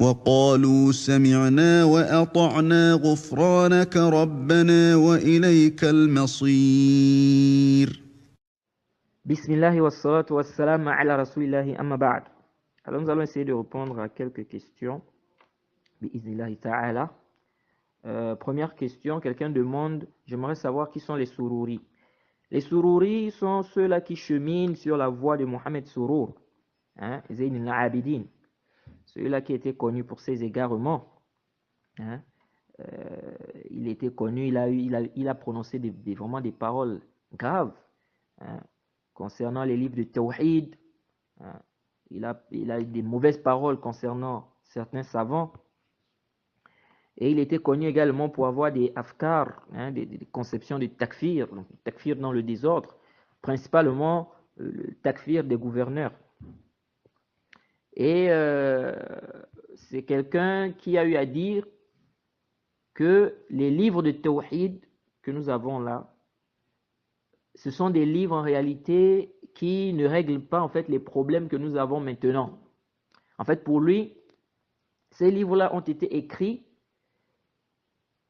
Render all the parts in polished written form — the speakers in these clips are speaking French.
وقالوا سمعنا وأطعنا غفرانك ربنا وإليك المصير. Bismillah wa salatu wa salam ala rasulillahi amma ba'd. Alors nous allons essayer de répondre à quelques questions. Bi'iznillahi ta'ala. Première question, quelqu'un demande, j'aimerais savoir qui sont les Sururi. Les Sururi sont ceux-là qui cheminent sur la voie de Mohamed Surur, Zayn al-Abidin, celui-là qui était connu pour ses égarements. Il était connu, il a prononcé vraiment des paroles graves concernant les livres de Tawhid. Il a eu des mauvaises paroles concernant certains savants. Et il était connu également pour avoir des afkar, des conceptions de takfir, donc takfir dans le désordre, principalement le takfir des gouverneurs. Et c'est quelqu'un qui a eu à dire que les livres de Tawhid que nous avons là, ce sont des livres en réalité qui ne règlent pas en fait les problèmes que nous avons maintenant. En fait, pour lui, ces livres-là ont été écrits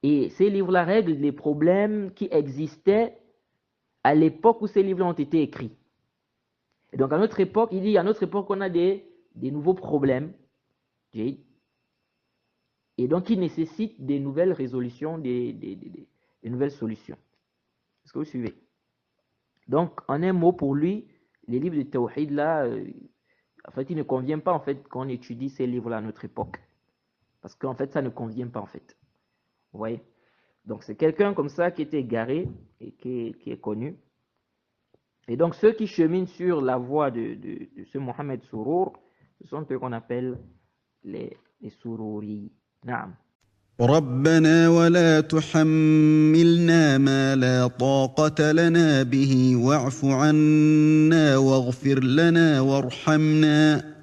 et ces livres-là règlent les problèmes qui existaient à l'époque où ces livres-là ont été écrits. Et donc à notre époque, il dit à notre époque on a des nouveaux problèmes, et donc qui nécessitent des nouvelles résolutions, des nouvelles solutions. Est-ce que vous suivez? Donc en un mot, pour lui, les livres de Tawhid là, en fait, il ne convient pas en fait qu'on étudie ces livres-là à notre époque, parce qu'en fait, ça ne convient pas en fait. Vous voyez? Donc c'est quelqu'un comme ça qui était égaré et qui est connu. Et donc ceux qui cheminent sur la voie de ce Mohamed Surur, ce sont ceux qu'on appelle les Sururi. Naam. ربنا ولا تحملنا ما لا طاقة لنا به واعف عنا واغفر لنا وارحمنا